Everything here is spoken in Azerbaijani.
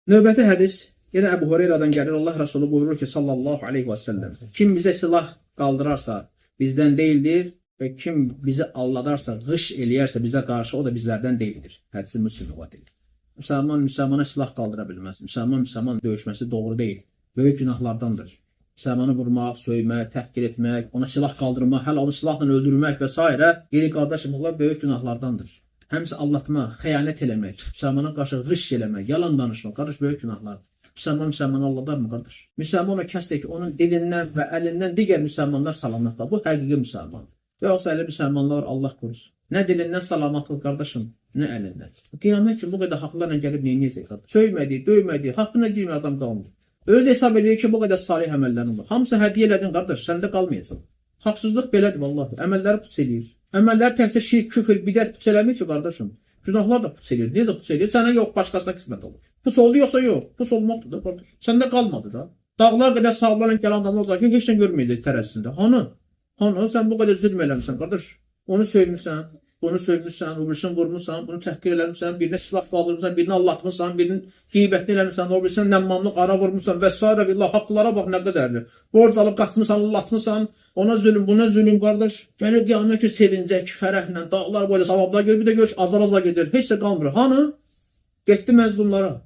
Növbəti hədis yenə Əbu Hüreyrədən gəlir. Allah Resulü buyurur ki, sallallahu aleyhi və səlləm, kim bizə silah qaldırarsa bizdən deyildir və kim bizi aldadarsa, qış eləyərsə bizə qarşı o da bizlərdən deyildir. Hədisi Müslim rivayət edir. Müsəlman müsəlmana silah qaldıra bilməz. Müsəlman döyüşməsi doğru deyil. Böyük günahlardandır. Müsəlmanı vurmaq, söymək, təhqir etmək, ona silah qaldırmaq, hələ onu silahla öldürmək və s. Geri qardaşım, bunlar böyük günahlardandır. Həmsə aldatmaq, xəyanət eləmək, müsəlmana qarşı qış eləmək, yalan danışmaq, qardaş, böyük günahlardır. Müsəlmanı aldadar mı, qardaş? Müsəlman o kəsdir ki, onun dilindən və əlindən digər müsəlmanlar salamatlar. Bu həqiqi müsəlmandır. Yoxsa elə müsəlmanlar Allah qorusun. Nə dilindən salamatlıq, qardaşım, nə əlindən. Qiyamət ki, bu qədər haqlarla gəlib neyəcək, qardaş? Söymədiyi, döymədiyi, haqqına girmə adam qalmır. Özü hesab edir ki, bu qədər salih əməllərin var. Hamısı hədiyyə elədin, qardaş, səndə qalmayacaq. Haqsızlıq belədir, vallahi. Əməlləri puç eləyir. Əməlləri təkcə şirk, küfür, bidət puç eləmir ki, qardaşım. Günahlar da puç eləyir. Necə puç eləyir? Sənə yox, başqasına qismət olur. Puç oldu yoxsa yox. Puç olmaqdır da, qardaş. Səndə qalmadı da. Dağlar qədər sağlarla gələn adamlar var ki, heç nə görməyəcək tərəzisində. Hanı? Sən bu qədər zülm eləmişsən, qardaş. Onu söymüşsən, bunu söymüşsən, öbürsünü vurmuşsan, bunu təhqir eləmişsən, birinə silah qaldırmışsan, birini allatmışsan, birinin qeybətini eləmişsən, öbürsünü nəmmamlıq ara vurmuşsan və s. Billah, haqlara bax nə qədərdir. Borc alıb qaçmışsan, allatmışsan, ona zülm, buna zülm, qardaş. Gəlir qiyamət ki, sevincək, fərəhlə, dağlar boyda savablar gedir, bir də görüş azar-azar gedir, heç də qalmır. Hanı? Getdi məzlumlara.